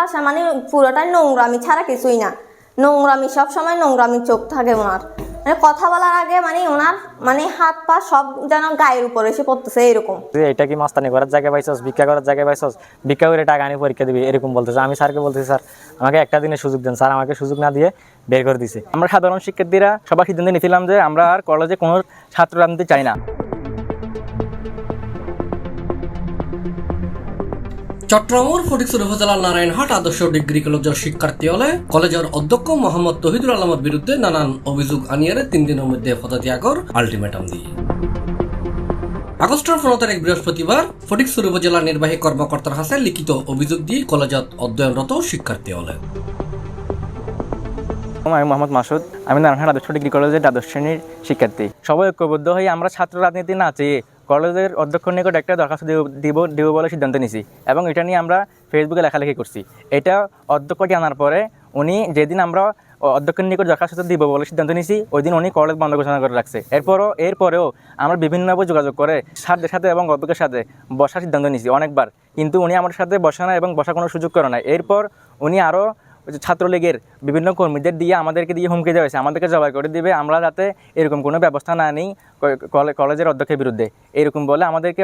ভাষা মানে পুরোটাই নোংরামি ছাড়া কিছুই না, নোংরামি, সবসময় নোংরামি চোখ থাকে ওনার। মানে কথা বলার আগে মানে ওনার মানে হাত পা সব যেন গায়ের উপরে এসে পড়তেছে এরকম। এটা কি মাস্তানি করার জায়গায় পাইছস, ভিক্ষা করার জায়গায় পাইছস, ভিক্ষা করে টাকা আনি পরীক্ষা দিবি এরকম বলতেছে। আমি স্যারকে বলতেছি স্যার আমাকে একটা দিনের সুযোগ দেন, স্যার আমাকে সুযোগ না দিয়ে বের করে দিছে। আমরা সাধারণ শিক্ষার্থীরা সবার সিদ্ধান্ত নিয়েছিলাম যে আমরা আর কলেজে কোনো ছাত্র রাজনীতি চাই না। চট্টগ্রামের ফটিকছড়ি উপজেলার নারায়ণহাট আদর্শ ডিগ্রি কলেজের শিক্ষার্থী হলে কলেজের অধ্যক্ষ মোহাম্মদ তহিদুল আলমের বিরুদ্ধে নানান অভিযোগ আনিয়ে 3 দিনের মধ্যে পদত্যাগের আলটিমেটাম দিয়ে আগস্টের 15 তারিখ বৃহস্পতিবার ফটিকছড়ি উপজেলার নির্বাহী কর্মকর্তার কাছে লিখিত অভিযোগ দিয়ে কলেজত অধ্যয়নরত শিক্ষার্থী হলে। আমি মোহাম্মদ মাসুদ, আমি নারায়ণহাট আদর্শ ডিগ্রি কলেজের দ্বাদশ শ্রেণীর শিক্ষার্থী। সবাই ঐক্যবদ্ধ হয়ে আমরা ছাত্র রাজনীতি না চেয়ে কলেজের অধ্যক্ষের নিকট একটা দরখাস্ত দিব বলে সিদ্ধান্ত নিয়েছি এবং এটা নিয়ে আমরা ফেসবুকে লেখালেখি করছি। এটা অধ্যক্ষকে আনার পরে উনি যেদিন আমরা অধ্যক্ষের নিকট দরখাস্ত দিব বলে সিদ্ধান্ত নিয়েছি ওই দিন উনি কলেজ বন্ধ ঘোষণা করে রাখছে। এরপরেও আমরা বিভিন্নভাবে যোগাযোগ করে স্যারদের সাথে এবং অধ্যক্ষের সাথে বসার সিদ্ধান্ত নিয়েছি অনেকবার, কিন্তু উনি আমাদের সাথে বসে না এবং বসার কোনো সুযোগ করে না। এরপর উনি আরও ছাত্রলীগের বিভিন্ন কর্মীদের দিয়ে আমাদেরকে দিয়ে হুমকি দেওয়া হয়েছে, আমাদেরকে জবাই করে দিবে আমরা যাতে এরকম কোনো ব্যবস্থা না নিই কলেজের অধ্যক্ষের বিরুদ্ধে, এরকম বলে আমাদেরকে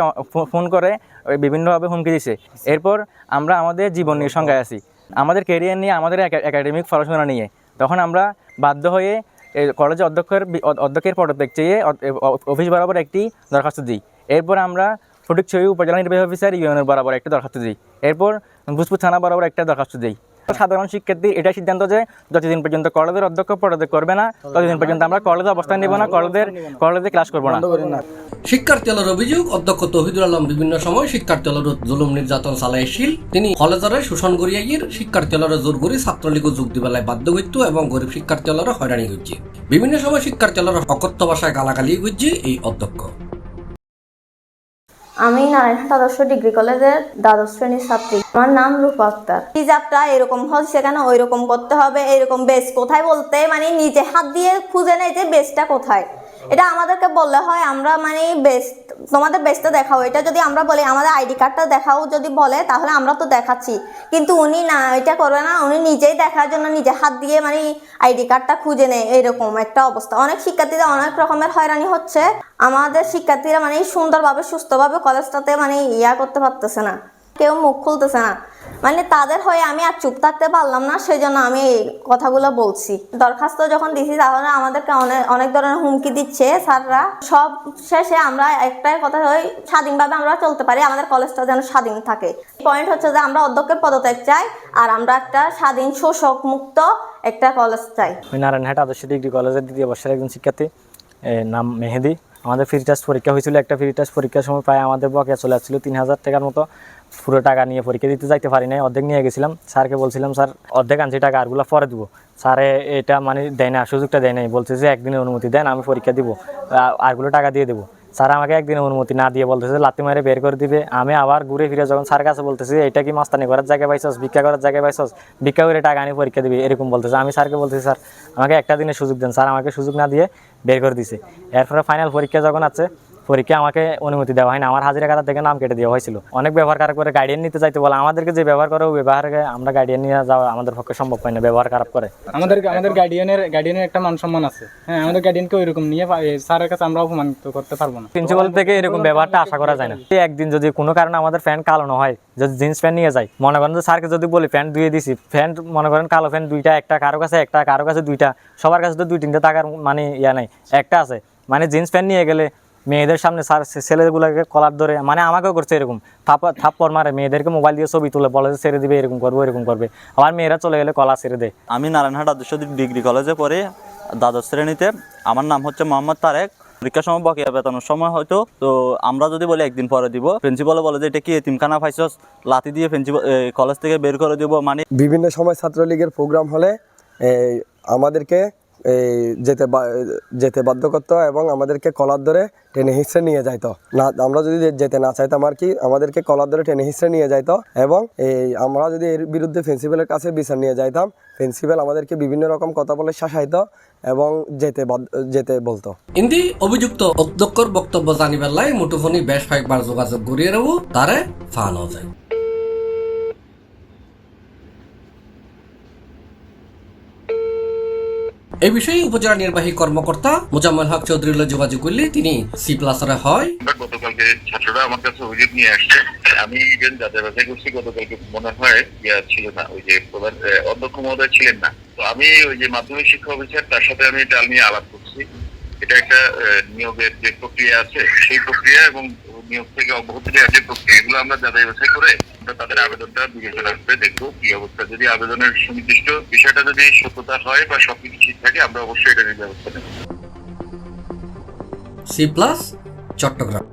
ফোন করে বিভিন্নভাবে হুমকি দিছে। এরপর আমরা আমাদের জীবন নিয়ে সংজ্ঞায় আছি, আমাদের ক্যারিয়ার নিয়ে, আমাদের একাডেমিক পড়াশোনা নিয়ে। তখন আমরা বাধ্য হয়ে কলেজের অধ্যক্ষের পদত্যাগ চেয়ে অফিস বরাবর একটি দরখাস্ত দিই। এরপর আমরা ফটিকছড়ি উপজেলা নির্বাহী অফিসার ইউএনএর বরাবর একটা দরখাস্ত দিই। এরপর ভূজপুর থানা বরাবর একটা দরখাস্ত দিই। সাধারণ শিক্ষার্থী এটাই সিদ্ধান্ত যে যতদিন পর্যন্ত কলেজের অধ্যক্ষ পদত্যাগ করবে না ততদিন পর্যন্ত আমরা কলেজে অবস্থান নেব না, কলেজে ক্লাস করবো না। শিক্ষার্থী হলের অভিযোগ, অধ্যক্ষ তহিদুল আলম বিভিন্ন সময় শিক্ষার্থী হলের জুলুম নির্যাতন চালাইছিল। তিনি কলেজের শোষণ করিয়া গিয়ে শিক্ষার্থী হলের জোর করে ছাত্রলীগ যোগ দিবেলায় বাধ্য হইত এবং গরিব শিক্ষার্থী হলের হয়রানি হচ্ছে। বিভিন্ন সময় শিক্ষার্থী হলের অকথ্য ভাষায় গালাগালি হচ্ছে এই অধ্যক্ষ। আমি নারায়ণহাট আদর্শ ডিগ্রি কলেজের দ্বাদশ শ্রেণীর ছাত্রী। আমার নাম রূপা আক্তার। হিজাবটা এরকম হচ্ছে কেন, ওই রকম করতে হবে, এরকম বেস কোথায় বলতে মানে নিজে হাত দিয়ে খুঁজে নেয় যে বেসটা কোথায়, এটা আমাদেরকে বললে হয়। আমরা মানে বেস্ট, তোমাদের বেস্টটা দেখাও, এটা যদি আমরা বলি আমাদের আইডি কার্ডটা দেখাও যদি বলে তাহলে আমরা তো দেখাচ্ছি, কিন্তু উনি না, এটা করবে না, উনি নিজেই দেখার জন্য নিজে হাত দিয়ে মানে আইডি কার্ডটা খুঁজে নেয়, এরকম একটা অবস্থা। অনেক শিক্ষার্থীরা অনেক রকমের হয়রানি হচ্ছে। আমাদের শিক্ষার্থীরা মানে সুন্দরভাবে সুস্থভাবে কলেজটাতে মানে করতে পারতেছে না, কেউ মুখ খুলতেছে না। মানে তাদের হয়ে আমি আর চুপ থাকতে পারলাম না, সেই জন্য আমি এই কথাগুলো বলছি। দরখাস্ত যখন দিছি তাহলে আমাদেরকে অনেক ধরনের হুমকি দিচ্ছে স্যাররা। সব শেষে আমরা একটাই কথা হয়, স্বাধীনভাবে আমরা চলতে পারি, আমাদের কলেজটা যেন স্বাধীন থাকে। পয়েন্ট হচ্ছে যে আমরা অধ্যক্ষের পদত্যাগ চাই আর আমরা একটা স্বাধীন শোষক মুক্ত একটা কলেজ চাই। নারায়ণহাট আদর্শ ডিগ্রি কলেজের 2য় বর্ষের একজন শিক্ষার্থী, নাম মেহেদি। আমাদের ফ্রি টেস্ট পরীক্ষা হয়েছিল, একটা ফ্রি টেস্ট পরীক্ষার সময় প্রায় আমাদের বকেয়া চলে আসছিল 3000 টাকার মতো। পুরো টাকা নিয়ে পরীক্ষা দিতে যাইতে পারি নাই, অর্ধেক নিয়ে গেছিলাম। স্যারকে বলছিলাম স্যার অর্ধেক আনছি টাকা, আরগুলো পরে দেবো। স্যারে এটা মানে দেয় না, সুযোগটা দেয় নাই, বলতেছে একদিনের অনুমতি দেন আমি পরীক্ষা দিব, আরগুলো টাকা দিয়ে দেবো। স্যার আমাকে একদিনের অনুমতি না দিয়ে বলতেছে লাথি মারে বের করে দিবে। আমি আবার ঘুরে ফিরে যখন স্যার কাছে বলতেছি এটা কি মাস্তানি করার জায়গায় পাইছস, ভিক্ষা করার জায়গায় পাইছস, ভিক্ষা করে টাকা আনি পরীক্ষা দিবি এরকম বলতেছে। আমি স্যারকে বলতেছি স্যার আমাকে একটা দিনের সুযোগ দেন, স্যার আমাকে সুযোগ না দিয়ে বের করে দিছে। এরপরে ফাইনাল পরীক্ষা যখন আছে, পরীক্ষা আমাকে অনুমতি দেওয়া হয় না, আমার হাজিরা খাতা থেকে নাম কেটে দেওয়া হয়েছিল। অনেক ব্যবহার খারাপ করে গার্ডিয়ান নিতে চাইতে বলে, আমাদেরকে যে ব্যবহার করে ওই ব্যবহারকে আমরা গার্ডিয়ান নিয়ে যাওয়া আমাদের পক্ষে সম্ভব হয় না, ব্যবহার খারাপ করে। আমাদের গার্ডিয়ানের একটা মান সম্মান আছে। হ্যাঁ, আমাদের গার্ডিয়ানকে ওইরকম নিয়ে স্যারের কাছে আমরা অপমানিত করতে পারবো না। প্রিন্সিপাল থেকে এরকম ব্যবহারটা আশা করা যায় না। একদিন যদি কোনো কারণে আমাদের প্যান্ট কালো না হয়, যদি জিন্স প্যান্ট নিয়ে যাই, মনে করেন যে স্যারকে যদি বলি প্যান্ট ধুয়ে দিছি, প্যান্ট মনে করেন কালো প্যান্ট দুইটা, একটা কারো কাছে একটা, কারো কাছে দুইটা, সবার কাছে তো 2-3টা টাকার মানে নাই, একটা আছে। মানে জিন্স প্যান্ট নিয়ে গেলে মেয়েদের সামনে স্যার ছেলেগুলোকে কলার ধরে, মানে আমাকেও করছে এরকম, থাপ্পড় মারে, মেয়েদেরকে মোবাইল দিয়ে ছবি তুলে বলে ছেড়ে দিবে, এরকম করবে। আবার মেয়েরা চলে গেলে কলা ছেড়ে দেয়। আমি নারায়ণহাট আদর্শ ডিগ্রি কলেজে পড়ি দ্বাদশ শ্রেণীতে। আমার নাম হচ্ছে মোহাম্মদ তারেক। পরীক্ষার সময় বকেয়া বেতনের সময় হয়তো তো আমরা যদি বলি একদিন পরে দিব, প্রিন্সিপালও বলে যে এটা কি এতিমখানা পাইছস, লাথি দিয়ে প্রিন্সিপাল কলেজ থেকে বের করে দিব। মানে বিভিন্ন সময় ছাত্রলীগের প্রোগ্রাম হলে আমাদেরকে যেতে বাধ্য করতো এবং আমাদেরকে কলার ধরে টেনে হিঁচড়ে নিয়ে যাইতো না। আমরা যদি যেতে না চাইতাম আর কি, আমাদেরকে কলার ধরে টেনে হিঁচড়ে নিয়ে যাইতো এবং আমরা যদি এর বিরুদ্ধে প্রিন্সিপালের কাছে বিচার নিয়ে যাইতাম, প্রিন্সিপাল আমাদেরকে বিভিন্ন রকম কথা বলে শাসাইতো এবং যেতে বলতো। ইন্দি অভিযুক্ত অধ্যক্ষর বক্তব্য জানিবার লাই মুঠোফোনি বেশ কয়েকবার যোগাযোগ করিয়ে রাখবো, তারে ফানো যায়। এই বিষয়ে উপজেলা নির্বাহী কর্মকর্তা মোজাম্মেল হক চৌধুরীর যোগাযোগ করলে তিনি C+-এর হয়। গতকালকে ছাত্ররা আমার কাছে অভিযোগ নিয়ে আসছে, আমি ইভেন যাদের বাছাই করছি গতকালকে মনে হয় ছিল না, ওই যে প্রধান অধ্যক্ষ মহোদয় ছিলেন না। তো আমি ওই যে মাধ্যমিক শিক্ষা অফিসার তার সাথে আমি এটা নিয়ে আলাপ করছি। এটা একটা নিয়োগের যে প্রক্রিয়া আছে সেই প্রক্রিয়া এবং নিয়োগ থেকে অব্যাহতি দেওয়ার যে প্রক্রিয়া, এগুলো আমরা যাচাই বাছাই করে তাদের আবেদনটা বিবেচনা করে দেখবো কি অবস্থা। যদি আবেদনের সুনির্দিষ্ট বিষয়টা যদি সত্যতা হয় বা সবকিছু ঠিক থাকে, আমরা অবশ্যই এটা নিয়ে ব্যবস্থা নেব। C+ চট্টগ্রাম।